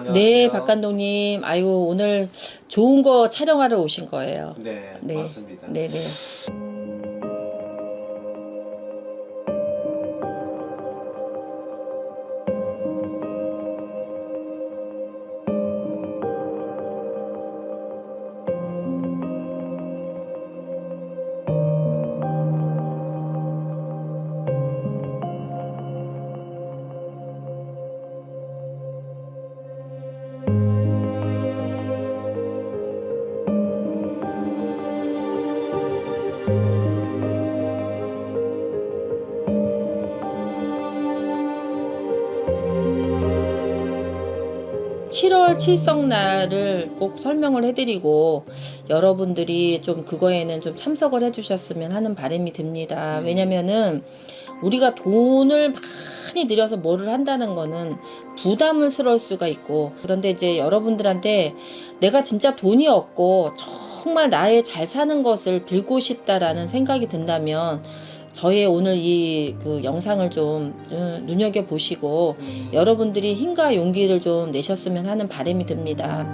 안녕하세요. 네, 박 감독님. 아유, 오늘 좋은 거 촬영하러 오신 거예요. 네, 네. 맞습니다. 네, 네. 7월 칠성날을 꼭 설명을 해드리고 여러분들이 좀 그거에는 좀 참석을 해주셨으면 하는 바람이 듭니다. 왜냐면은 우리가 돈을 많이 들여서 뭐를 한다는 거는 부담스러울 수가 있고, 그런데 이제 여러분들한테 내가 진짜 돈이 없고 정말 나의 잘 사는 것을 빌고 싶다라는 생각이 든다면 저의 오늘 이 그 영상을 좀 눈여겨 보시고 여러분들이 힘과 용기를 좀 내셨으면 하는 바람이 듭니다.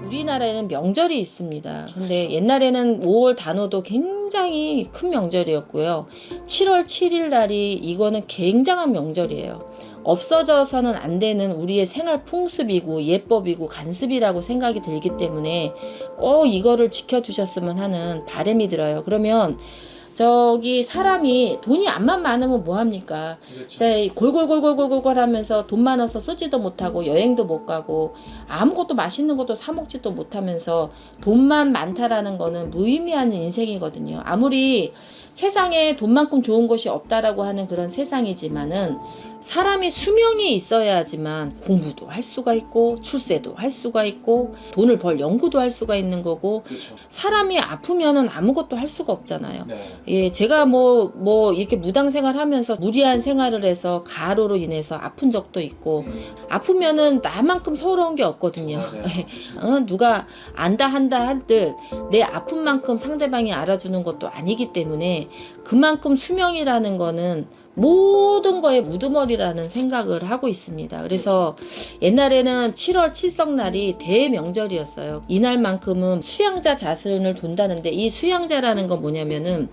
우리나라에는 명절이 있습니다. 근데 옛날에는 5월 단오도 굉장히 큰 명절이었고요. 7월 7일 날이 이거는 굉장한 명절이에요. 없어져서는 안 되는 우리의 생활 풍습이고 예법이고 간습이라고 생각이 들기 때문에 꼭 이거를 지켜주셨으면 하는 바람이 들어요. 그러면 저기 사람이 돈이 암만 많으면 뭐합니까? 그렇죠. 자, 골골골골골골 하면서 돈 많아서 쓰지도 못하고 여행도 못 가고 아무것도 맛있는 것도 사 먹지도 못하면서 돈만 많다라는 거는 무의미한 인생이거든요. 아무리 세상에 돈만큼 좋은 것이 없다라고 하는 그런 세상이지만은 사람이 수명이 있어야지만 공부도 할 수가 있고 출세도 할 수가 있고 돈을 벌 연구도 할 수가 있는 거고, 그렇죠. 사람이 아프면은 아무것도 할 수가 없잖아요. 네. 예, 제가 뭐 이렇게 무당 생활하면서 무리한 생활을 해서 가로로 인해서 아픈 적도 있고, 아프면은 나만큼 서러운 게 없거든요. 맞아요. 누가 안다 한다 할듯 내 아픈 만큼 상대방이 알아주는 것도 아니기 때문에 그만큼 수명이라는 거는 모든 거에 우두머리라는 생각을 하고 있습니다. 그래서 옛날에는 7월 칠성날이 대명절이었어요. 이날만큼은 수양자 자선을 돈다는데, 이 수양자라는 건 뭐냐면은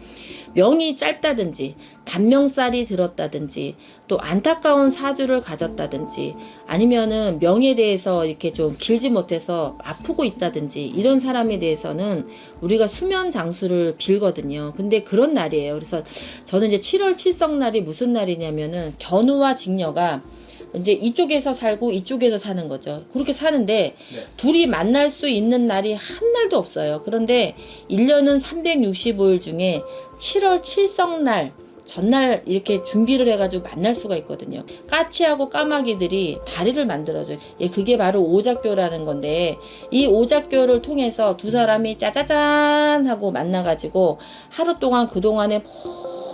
명이 짧다든지 단명살이 들었다든지 또 안타까운 사주를 가졌다든지 아니면은 명에 대해서 이렇게 좀 길지 못해서 아프고 있다든지 이런 사람에 대해서는 우리가 수면 장수를 빌거든요. 근데 그런 날이에요. 그래서 저는 이제 7월 칠성날이 무슨 날이냐면은 견우와 직녀가 이제 이쪽에서 살고 이쪽에서 사는 거죠. 그렇게 사는데 네. 둘이 만날 수 있는 날이 한 날도 없어요. 그런데 1년은 365일 중에 7월 칠성날 전날 이렇게 준비를 해가지고 만날 수가 있거든요. 까치하고 까마귀들이 다리를 만들어줘요. 예, 그게 바로 오작교라는 건데, 이 오작교를 통해서 두 사람이 짜자잔 하고 만나가지고 하루 동안 그동안의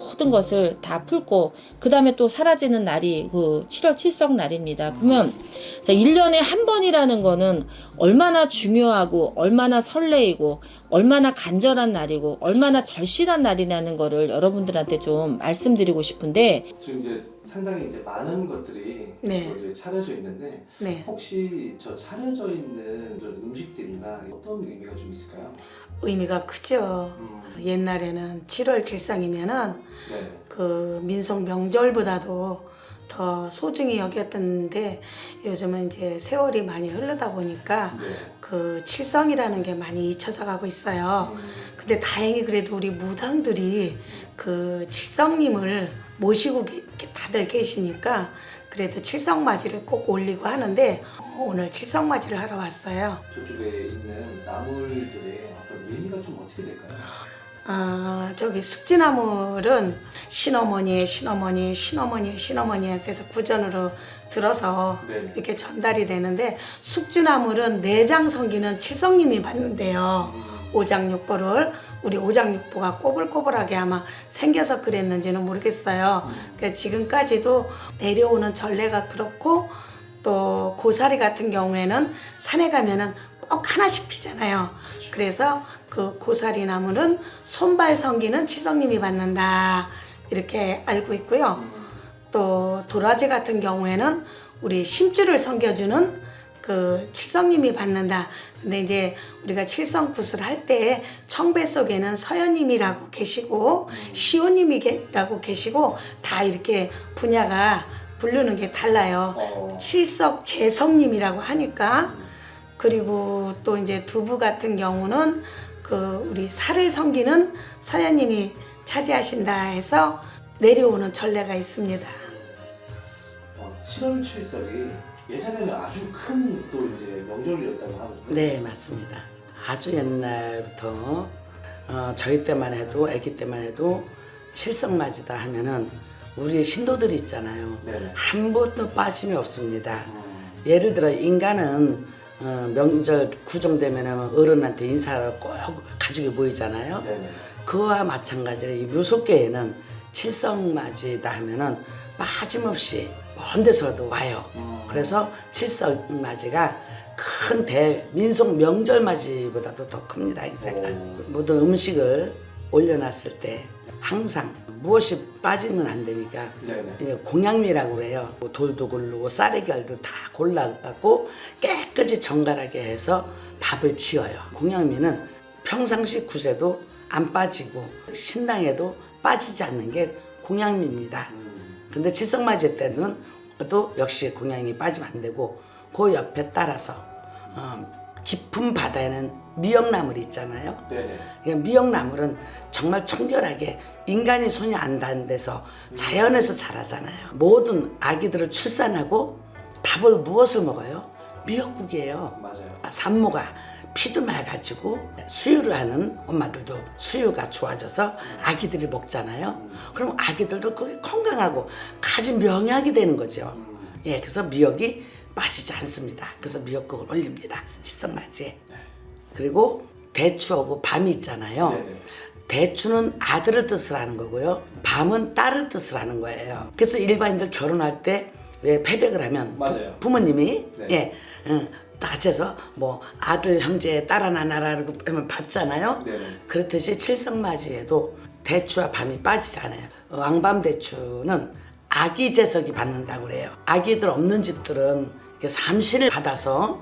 모든 것을 다 풀고 그 다음에 또 사라지는 날이 그 7월 칠성 날입니다. 그러면 자, 1년에 한 번이라는 거는 얼마나 중요하고 얼마나 설레이고 얼마나 간절한 날이고 얼마나 절실한 날이라는 거를 여러분들한테 좀 말씀드리고 싶은데, 지금 이제 상당히 이제 많은 것들이 네. 또 이제 차려져 있는데 네, 혹시 저 차려져 있는 그런 음식들이나 어떤 의미가 좀 있을까요? 의미가 크죠. 옛날에는 7월 칠상이면은 네. 그 민속 명절보다도 더 소중히 여겼었는데 요즘은 이제 세월이 많이 흐르다 보니까 네. 그 칠성이라는 게 많이 잊혀져 가고 있어요. 근데 다행히 그래도 우리 무당들이 그 칠성님을 모시고 이렇게 다들 계시니까 그래도 칠성맞이를 꼭 올리고 하는데 오늘 칠성맞이를 하러 왔어요. 저쪽에 있는 나물들의 어떤 의미가 좀 어떻게 될까요? 저기 숙지나물은 신어머니의 신어머니, 신어머니의 신어머니한테서 구전으로 들어서 네. 이렇게 전달이 되는데 숙주나물은 내장 성기는 칠성님이 받는데요. 오장육보를 우리 오장육보가 꼬불꼬불하게 아마 생겨서 그랬는지는 모르겠어요. 그러니까 지금까지도 내려오는 전례가 그렇고 또 고사리 같은 경우에는 산에 가면은 꼭 하나씩 피잖아요. 그래서 그 고사리 나무는 손발 성기는 칠성님이 받는다 이렇게 알고 있고요. 또 도라지 같은 경우에는 우리 심주를 섬겨주는 그 칠성님이 받는다. 근데 이제 우리가 칠성굿을 할 때 청배 속에는 서연님이라고 계시고 시호님이라고 계시고 다 이렇게 분야가 부르는 게 달라요. 칠석 재성님이라고 하니까. 그리고 또 이제 두부 같은 경우는 그 우리 살을 섬기는 서연님이 차지하신다 해서 내려오는 전례가 있습니다. 7월 7설이 예전에는 아주 큰 또 이제 명절이었다고 하거든요. 네, 맞습니다. 아주 옛날부터 저희 때만 해도 아기 때만 해도 칠성맞이다 하면은 우리 신도들이 있잖아요. 네네. 한 번도 빠짐이 없습니다. 예를 들어 인간은 명절 구정되면은 어른한테 인사를 꼭 가지고 모이잖아요. 네네. 그와 마찬가지로 이 무속계에는 칠성맞이다 하면은 빠짐없이 먼 데서도 와요. 그래서 칠성맞이가 큰 민속 명절맞이보다도 더 큽니다. 행사가. 모든 음식을 올려놨을 때 항상 무엇이 빠지면 안 되니까 네네. 공양미라고 그래요. 돌도 고르고 쌀이결도 다 골라갖고 깨끗이 정갈하게 해서 밥을 지어요. 공양미는 평상시 굿에도 안 빠지고 신당에도 빠지지 않는 게 공양미입니다. 근데 칠성맞이 때는 또 역시 공양이 빠지면 안 되고 그 옆에 따라서 깊은 바다에는 미역나물이 있잖아요. 네네. 미역나물은 정말 청결하게 인간이 손이 안 닿는 데서 자연에서 자라잖아요. 모든 아기들을 출산하고 밥을 무엇을 먹어요? 미역국이에요. 맞아요. 산모가 피도 맑아지고 수유를 하는 엄마들도 수유가 좋아져서 아기들이 먹잖아요. 그럼 아기들도 그게 건강하고 가진 명약이 되는 거죠. 예, 그래서 미역이 빠지지 않습니다. 그래서 미역국을 올립니다. 칠성맞이에. 그리고 대추하고 밤이 있잖아요. 네네. 대추는 아들을 뜻을 하는 거고요. 밤은 딸을 뜻을 하는 거예요. 그래서 일반인들 결혼할 때 왜 패백을 하면 맞아요. 부모님이 네. 낮에서 뭐 아들 형제 딸 하나 낳으라고 하면 받잖아요. 네네. 그렇듯이 칠성맞이에도 대추와 밤이 빠지지 않아요. 왕밤 대추는 아기 제석이 받는다고 그래요. 아기들 없는 집들은 삼신을 받아서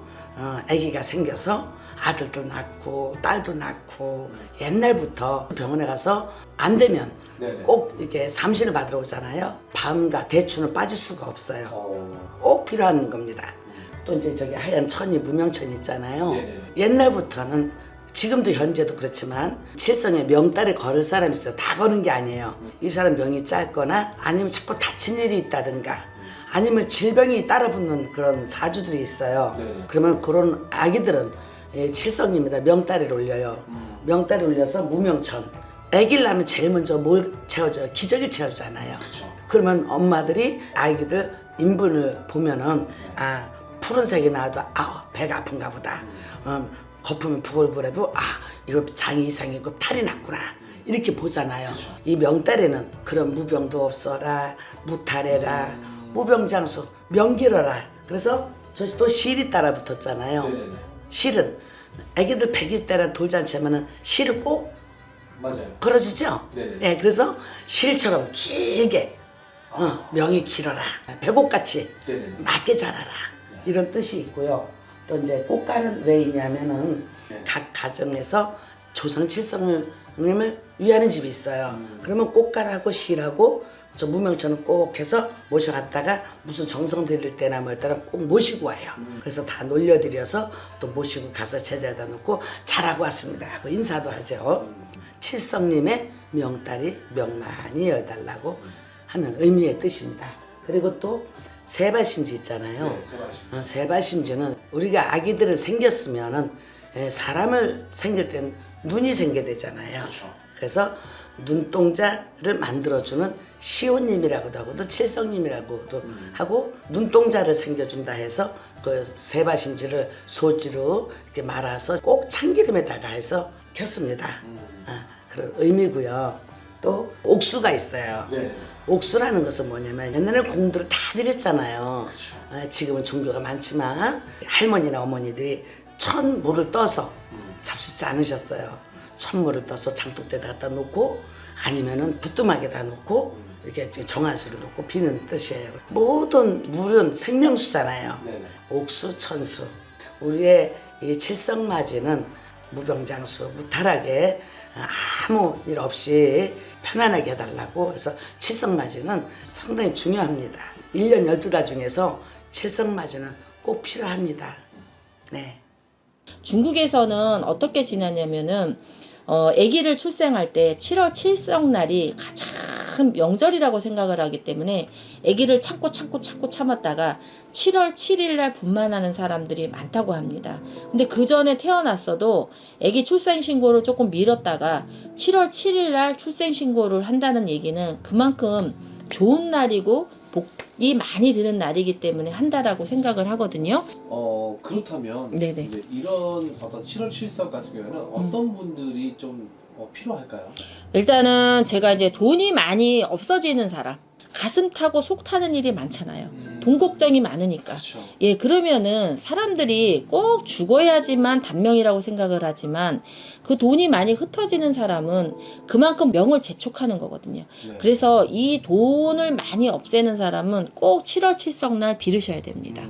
아기가 생겨서 아들도 낳고 딸도 낳고 옛날부터 병원에 가서 안 되면 네네. 꼭 이렇게 삼신을 받으러 오잖아요. 밤과 대추는 빠질 수가 없어요. 꼭 필요한 겁니다. 또 이제 저기 하얀 천이 무명천 있잖아요. 네네. 옛날부터는 지금도 현재도 그렇지만 칠성에 명달을 걸을 사람이 있어요. 다 거는 게 아니에요. 이 사람 명이 짧거나 아니면 자꾸 다친 일이 있다든가 아니면 질병이 따라붙는 그런 사주들이 있어요. 네네. 그러면 그런 아기들은 칠성입니다. 명달을 올려요. 명달을 올려서 무명천. 아기를 낳으면 제일 먼저 뭘 채워줘요? 기저귀를 채워주잖아요. 그쵸. 그러면 엄마들이 아기들 인분을 보면은 푸른색이 나와도 배가 아픈가 보다. 거품이 부글부글해도 이거 장이 이상이고 탈이 났구나. 이렇게 보잖아요. 이 명달에는 그런 무병도 없어라, 무탈해라, 무병장수, 명기러라. 그래서 또 실이 따라 붙었잖아요. 네네네. 실은 애기들 100일 때랑 돌잔치 하면은 실을 꼭 맞아요. 걸어주죠. 네네. 네, 그래서 실처럼 길게 명이 길어라, 배꼽같이 네네. 맞게 자라라 이런 뜻이 있고요. 또 이제 꽃가는 왜 있냐면은 네. 각 가정에서 조상 칠성님을 위하는 집이 있어요. 그러면 꽃가라고 실하고 저 무명처는 꼭 해서 모셔갔다가 무슨 정성 들일 때나 뭐 때나 꼭 모시고 와요. 그래서 다 놀려드려서 또 모시고 가서 제자에다 놓고 잘하고 왔습니다 하고 인사도 하죠. 칠성님의 명딸이 명 많이 여달라고 하는 의미의 뜻입니다. 그리고 또 세발심지 있잖아요. 네, 세발심지. 세발심지는 우리가 아기들을 생겼으면은 사람을 생길 때는 눈이 생겨야 되잖아요. 그렇죠. 그래서 눈동자를 만들어주는 시호님이라고도 하고 또 칠성님이라고도 하고 눈동자를 생겨준다 해서 그 세발심지를 소주로 이렇게 말아서 꼭 참기름에다가 해서 켰습니다. 그런 의미고요. 또 옥수가 있어요. 네. 옥수라는 것은 뭐냐면 옛날에 공들을 다 드렸잖아요. 그렇죠. 지금은 종교가 많지만 할머니나 어머니들이 천물을 떠서 잡수지 않으셨어요. 천물을 떠서 장독대에다 갖다 놓고 아니면은 부뚜막에다 놓고 이렇게 정한수를 놓고 비는 뜻이에요. 모든 물은 생명수잖아요. 네네. 옥수, 천수. 우리의 이 칠성맞이는 무병장수, 무탈하게 아무 일 없이 편안하게 해달라고 해서 칠성맞이는 상당히 중요합니다. 1년 12달 중에서 칠성맞이는 꼭 필요합니다. 네. 중국에서는 어떻게 지내냐면은 아기를 출생할 때 7월 칠성날이 가장 명절이라고 생각을 하기 때문에 아기를 참고 참았다가 7월 7일날 분만하는 사람들이 많다고 합니다. 근데 그 전에 태어났어도 아기 출생 신고를 조금 미뤘다가 7월 7일날 출생 신고를 한다는 얘기는 그만큼 좋은 날이고 복이 많이 드는 날이기 때문에 한다라고 생각을 하거든요. 그렇다면 네네. 이제 이런 어떤 7월 7석 같은 경우에는 어떤 분들이 좀 필요할까요? 일단은 제가 이제 돈이 많이 없어지는 사람, 가슴 타고 속 타는 일이 많잖아요. 돈 걱정이 많으니까. 그렇죠. 예, 그러면은 사람들이 꼭 죽어야지만 단명이라고 생각을 하지만 그 돈이 많이 흩어지는 사람은 그만큼 명을 재촉하는 거거든요. 네. 그래서 이 돈을 많이 없애는 사람은 꼭 7월 칠성날 빌으셔야 됩니다.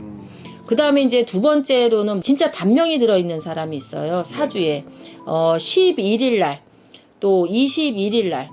그 다음에 이제 두 번째로는 진짜 단명이 들어있는 사람이 있어요. 사주에. 11일날, 또 21일날,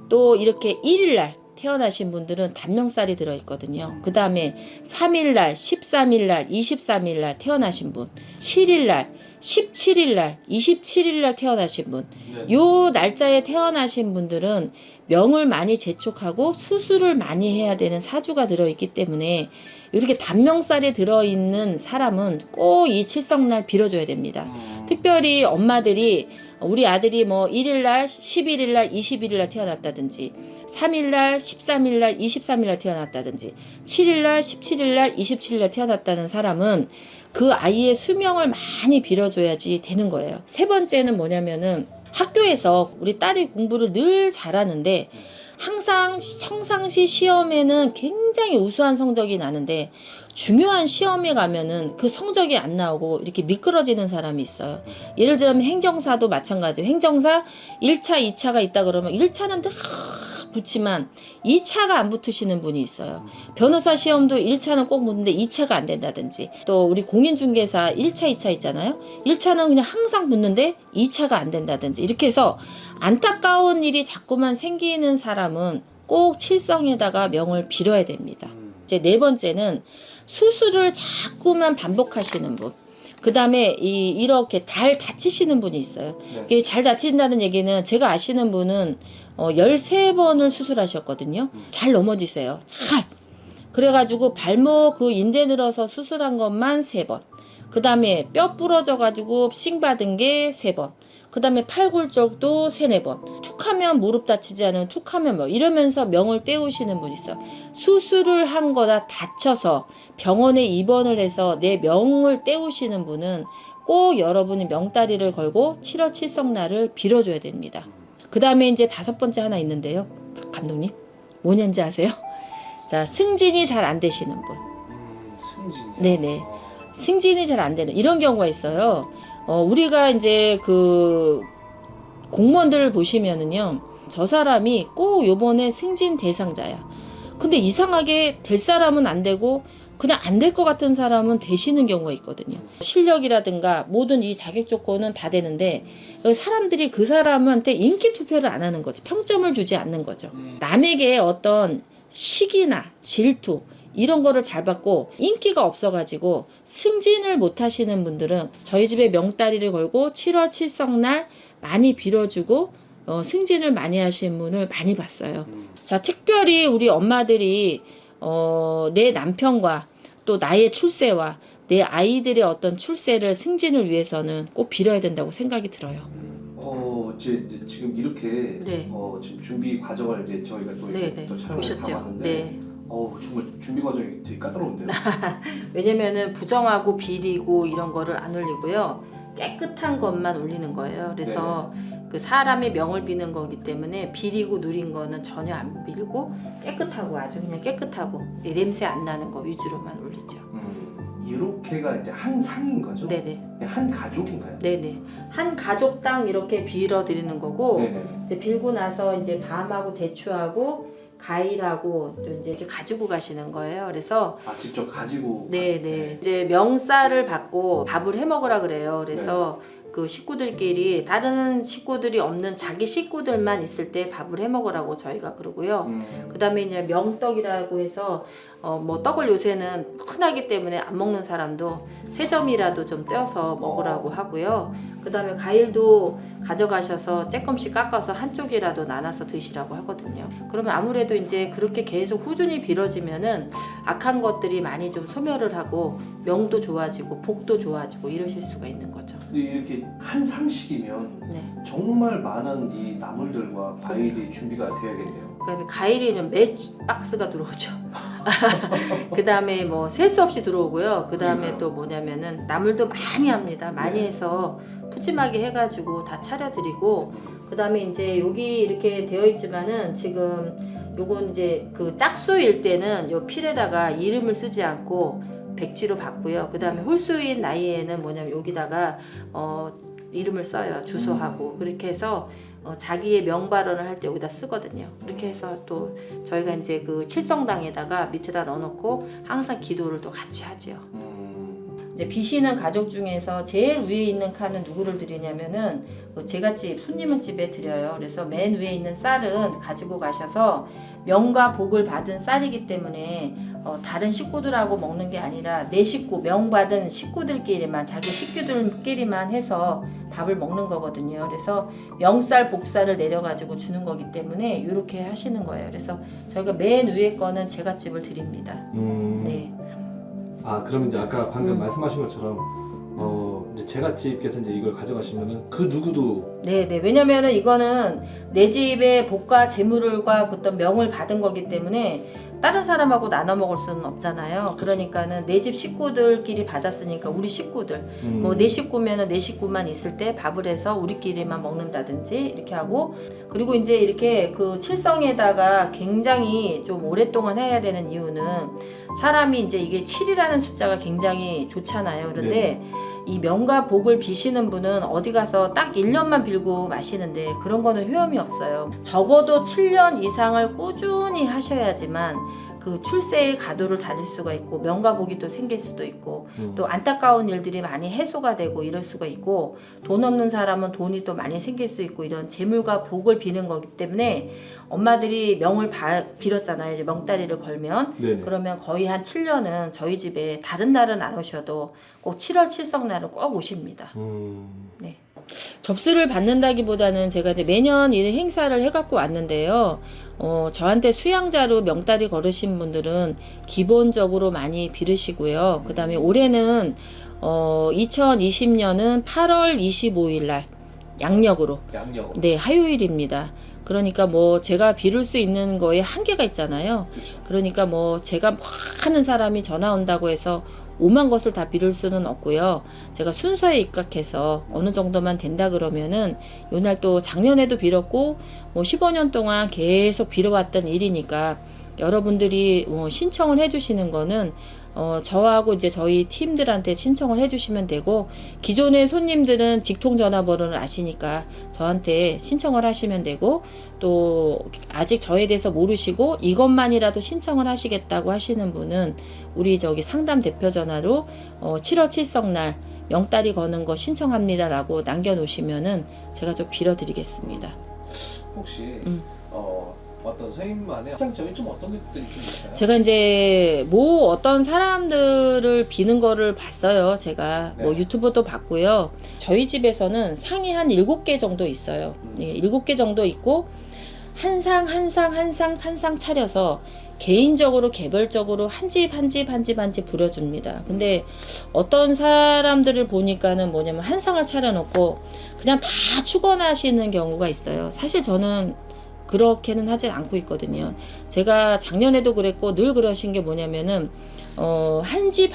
또 이렇게 1일날 태어나신 분들은 단명살이 들어있거든요. 그 다음에 3일날, 13일날, 23일날 태어나신 분, 7일날, 17일날, 27일날 태어나신 분, 네. 요 날짜에 태어나신 분들은 명을 많이 재촉하고 수술을 많이 해야 되는 사주가 들어있기 때문에 이렇게 단명살이 들어있는 사람은 꼭 이 칠성날 빌어줘야 됩니다. 특별히 엄마들이 우리 아들이 뭐 1일날, 11일날, 21일날 태어났다든지 3일날, 13일날, 23일날 태어났다든지 7일날, 17일날, 27일날 태어났다는 사람은 그 아이의 수명을 많이 빌어줘야지 되는 거예요. 세 번째는 뭐냐면은 학교에서 우리 딸이 공부를 늘 잘하는데 항상 평상시 시험에는 굉장히 우수한 성적이 나는데 중요한 시험에 가면은 그 성적이 안 나오고 이렇게 미끄러지는 사람이 있어요. 예를 들면 행정사도 마찬가지예요. 행정사 1차, 2차가 있다 그러면 1차는 늘 붙지만 2차가 안 붙으시는 분이 있어요. 변호사 시험도 1차는 꼭 붙는데 2차가 안 된다든지 또 우리 공인중개사 1차, 2차 있잖아요. 1차는 그냥 항상 붙는데 2차가 안 된다든지 이렇게 해서 안타까운 일이 자꾸만 생기는 사람은 꼭 칠성에다가 명을 빌어야 됩니다. 이제 네 번째는 수술을 자꾸만 반복하시는 분. 그 다음에 이렇게 잘 다치시는 분이 있어요. 네. 잘 다친다는 얘기는 제가 아시는 분은 13번을 수술하셨거든요. 잘 넘어지세요. 잘. 그래가지고 발목 그 인대 늘어서 수술한 것만 3번. 그 다음에 뼈 부러져가지고 싱 받은 게 3번. 그 다음에 팔골 쪽도 3-4번. 툭하면 무릎 다치지 않으면 툭하면 뭐 이러면서 명을 떼우시는 분이 있어요. 수술을 한 거나 다쳐서 병원에 입원을 해서 내 명을 떼우시는 분은 꼭 여러분이 명다리를 걸고 7월 칠성날을 빌어줘야 됩니다. 그 다음에 이제 5번째 하나 있는데요. 감독님, 뭐냐는지 아세요? 자, 승진이 잘 안 되시는 분. 승진. 네네. 승진이 잘 안 되는 이런 경우가 있어요. 우리가 이제 그 공무원들을 보시면은요, 저 사람이 꼭 요번에 승진 대상자야. 근데 이상하게 될 사람은 안 되고 그냥 안 될 것 같은 사람은 되시는 경우가 있거든요. 실력이라든가 모든 이 자격 조건은 다 되는데 사람들이 그 사람한테 인기 투표를 안 하는 거죠. 평점을 주지 않는 거죠. 남에게 어떤 시기나 질투 이런 거를 잘 받고 인기가 없어가지고 승진을 못 하시는 분들은 저희 집에 명다리를 걸고 7월 칠성날 많이 빌어주고 승진을 많이 하시는 분을 많이 봤어요. 자, 특별히 우리 엄마들이 내 남편과 또 나의 출세와 내 아이들의 어떤 출세를 승진을 위해서는 꼭 빌어야 된다고 생각이 들어요. 이제 지금 이렇게 네. 지금 준비 과정을 이제 저희가 또, 네, 이렇게 네. 또 촬영을 보셨죠? 담았는데 네. 정말 준비 과정이 되게 까다로운데요. 왜냐면은 부정하고 비리고 이런 거를 안 올리고요. 깨끗한 것만 올리는 거예요. 그래서 그 사람의 명을 비는 거기 때문에 비리고 누린 거는 전혀 안 빌고 깨끗하고 아주 그냥 깨끗하고 냄새 안 나는 거 위주로만 올리죠. 이렇게가 이제 한 상인 거죠? 네네. 한 가족인가요? 네네. 한 가족당 이렇게 빌어 드리는 거고 네네. 이제 빌고 나서 이제 밤하고 대추하고 가일하고 또 이제 이렇게 가지고 가시는 거예요. 그래서 직접 가지고. 네네. 이제 명쌀을 받고 밥을 해 먹으라 그래요. 그래서 그 식구들끼리 다른 식구들이 없는 자기 식구들만 있을 때 밥을 해 먹으라고 저희가 그러고요. 그다음에 이제 명떡이라고 해서 뭐 떡을 요새는 흔하기 때문에 안 먹는 사람도 3점이라도 좀 떼어서 먹으라고 하고요. 그다음에 과일도 가져가셔서 조금씩 깎아서 한쪽이라도 나눠서 드시라고 하거든요. 그러면 아무래도 이제 그렇게 계속 꾸준히 빌어지면은 악한 것들이 많이 좀 소멸을 하고 명도 좋아지고 복도 좋아지고 이러실 수가 있는 거죠. 근데 이렇게 한 상씩이면 네. 정말 많은 이 나물들과 과일이 준비가 되어야겠네요. 그다음에 과일이 그냥 몇 박스가 들어오죠. 그다음에 뭐 셀 수 없이 들어오고요. 그다음에 그러니까요. 또 뭐냐면은 나물도 많이 합니다. 많이 해서 푸짐하게 해가지고 다 차려드리고 그다음에 이제 여기 이렇게 되어 있지만은 지금 요건 이제 그 짝수일 때는 요 필에다가 이름을 쓰지 않고 백지로 받고요. 그다음에 홀수인 나이에는 뭐냐면 여기다가 이름을 써요. 주소하고 그렇게 해서 자기의 명발언을 할 때 여기다 쓰거든요. 그렇게 해서 또 저희가 이제 그 칠성당에다가 밑에다 넣어놓고 항상 기도를 또 같이 하죠. 이제 비시는 가족 중에서 제일 위에 있는 칸은 누구를 드리냐면은 그 제갓집 손님은 집에 드려요. 그래서 맨 위에 있는 쌀은 가지고 가셔서 명과 복을 받은 쌀이기 때문에 다른 식구들하고 먹는 게 아니라 내 식구 명받은 식구들끼리만 자기 식구들끼리만 해서 밥을 먹는 거거든요. 그래서 명쌀 복쌀을 내려가지고 주는 거기 때문에 이렇게 하시는 거예요. 그래서 저희가 맨 위에 거는 제갓집을 드립니다. 네. 그러면 이제 아까 방금 말씀하신 것처럼 이제 제갓집께서 이제 이걸 가져가시면은 그 누구도 네네. 왜냐면은 이거는 내 집의 복과 재물과 어떤 명을 받은 거기 때문에 다른 사람하고 나눠 먹을 수는 없잖아요. 그러니까는 내 집 식구들끼리 받았으니까 우리 식구들 뭐 내 식구면은 내 식구만 있을 때 밥을 해서 우리끼리만 먹는다든지 이렇게 하고 그리고 이제 이렇게 그 칠성에다가 굉장히 좀 오랫동안 해야 되는 이유는 사람이 이제 이게 7이라는 숫자가 굉장히 좋잖아요. 그런데 이 명과 복을 비시는 분은 어디 가서 딱 1년만 빌고 마시는데 그런 거는 효험이 없어요. 적어도 7년 이상을 꾸준히 하셔야지만 그 출세의 가도를 다릴 수가 있고 명과 복이 또 생길 수도 있고 또 안타까운 일들이 많이 해소가 되고 이럴 수가 있고 돈 없는 사람은 돈이 또 많이 생길 수 있고 이런 재물과 복을 비는 거기 때문에 엄마들이 명을 빌었잖아요. 이제 명다리를 걸면 네네. 그러면 거의 한 7년은 저희 집에 다른 날은 안 오셔도 꼭 7월 칠성날은 꼭 오십니다. 네. 접수를 받는다기보다는 제가 이제 매년 이 행사를 해갖고 왔는데요. 저한테 수양자로 명다리 걸으신 분들은 기본적으로 많이 빌으시고요. 그 다음에 올해는 2020년은 8월 25일 날 양력으로 양력. 네, 화요일입니다. 그러니까 뭐 제가 빌을 수 있는 거에 한계가 있잖아요. 그렇죠. 그러니까 뭐 제가 많은 사람이 전화 온다고 해서 5만 것을 다 빌을 수는 없고요. 제가 순서에 입각해서 어느 정도만 된다 그러면은 요날 또 작년에도 빌었고 뭐 15년 동안 계속 빌어왔던 일이니까 여러분들이 신청을 해주시는 거는 저하고 이제 저희 팀들한테 신청을 해주시면 되고 기존의 손님들은 직통 전화번호를 아시니까 저한테 신청을 하시면 되고 또 아직 저에 대해서 모르시고 이것만이라도 신청을 하시겠다고 하시는 분은 우리 저기 상담 대표 전화로 7월 칠성날 명다리 거는 거 신청합니다라고 남겨놓으시면은 제가 좀 빌어드리겠습니다. 혹시 어떤 선생님만의 입장점이 좀 어떤 것들이 좀 있을까요? 제가 이제 뭐 어떤 사람들을 비는 거를 봤어요. 제가 뭐 네. 유튜브도 봤고요. 저희 집에서는 상이 한 7개 정도 있어요. 예, 7개 정도 있고 한 상 차려서 개인적으로 개별적으로 한 집 부려줍니다. 근데 어떤 사람들을 보니까는 뭐냐면 한 상을 차려놓고 그냥 다 축원하시는 경우가 있어요. 사실 저는 그렇게는 하진 않고 있거든요. 제가 작년에도 그랬고 늘 그러신 게 뭐냐면은 한 집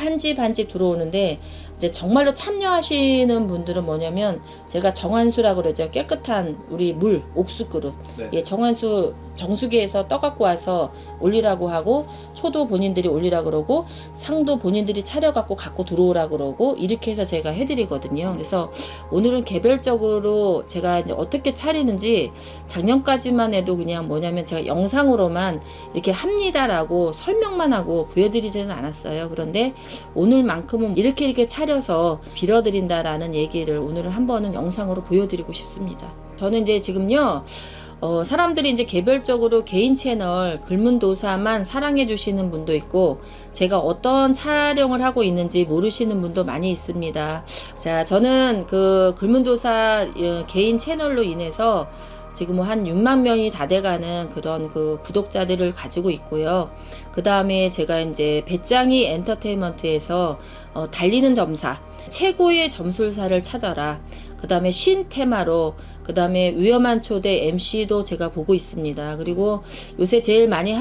들어오는데 이제 정말로 참여하시는 분들은 뭐냐면 제가 정환수라고 그러죠. 깨끗한 우리 물 옥수 그릇. 네. 예, 정환수 정수기에서 떠 갖고 와서 올리라고 하고 초도 본인들이 올리라고 그러고 상도 본인들이 차려 갖고 들어오라고 그러고 이렇게 해서 제가 해드리거든요. 그래서 오늘은 개별적으로 제가 이제 어떻게 차리는지 작년까지만 해도 그냥 뭐냐면 제가 영상으로만 이렇게 합니다라고 설명만 하고 보여드리지는 않았어요. 그런데 오늘만큼은 이렇게 차려서 빌어드린다라는 얘기를 오늘은 한 번은 영상으로 보여드리고 싶습니다. 저는 이제 지금요 사람들이 이제 개별적으로 개인 채널 글문도사만 사랑해 주시는 분도 있고 제가 어떤 촬영을 하고 있는지 모르시는 분도 많이 있습니다. 자, 저는 그 글문도사 개인 채널로 인해서 지금 한 6만 명이 다 돼가는 그런 그 구독자들을 가지고 있고요. 그 다음에 제가 이제 배짱이 엔터테인먼트에서 달리는 점사, 최고의 점술사를 찾아라. 그 다음에 신테마로, 그 다음에 위험한 초대 MC도 제가 보고 있습니다. 그리고 요새 제일 많이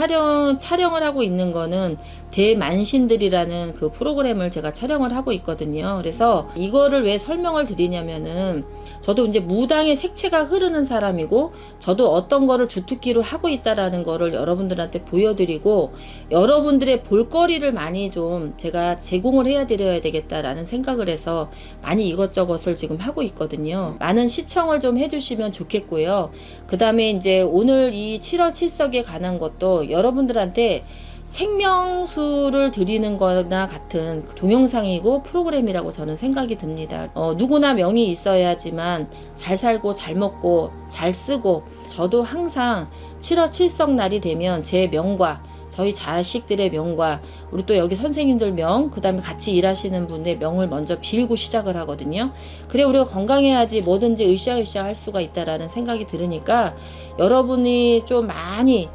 촬영을 하고 있는 거는 대만신들이라는 그 프로그램을 제가 촬영을 하고 있거든요. 그래서 이거를 왜 설명을 드리냐면은 저도 이제 무당의 색채가 흐르는 사람이고 저도 어떤 거를 주특기로 하고 있다라는 거를 여러분들한테 보여드리고 여러분들의 볼거리를 많이 좀 제가 제공을 해야 드려야 되겠다라는 생각을 해서 많이 이것저것을 지금 하고 있거든요. 많은 시청을 좀 해주시면 좋겠고요. 그 다음에 이제 오늘 이 7월 7석에 관한 것도 여러분들한테 생명수를 드리는 거나 같은 동영상이고 프로그램이라고 저는 생각이 듭니다. 누구나 명이 있어야지만 잘 살고 잘 먹고 잘 쓰고 저도 항상 7월 7석 날이 되면 제 명과 저희 자식들의 명과 우리 또 여기 선생님들 명, 그 다음에 같이 일하시는 분의 명을 먼저 빌고 시작을 하거든요. 그래 우리가 건강해야지 뭐든지 으쌰으쌰 할 수가 있다라는 생각이 들으니까 여러분이 좀 많이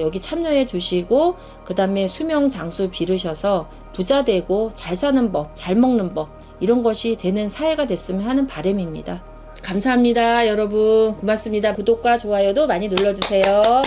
여기 참여해 주시고 그 다음에 수명 장수 빌으셔서 부자 되고 잘 사는 법, 잘 먹는 법 이런 것이 되는 사회가 됐으면 하는 바람입니다. 감사합니다 여러분. 고맙습니다. 구독과 좋아요도 많이 눌러주세요.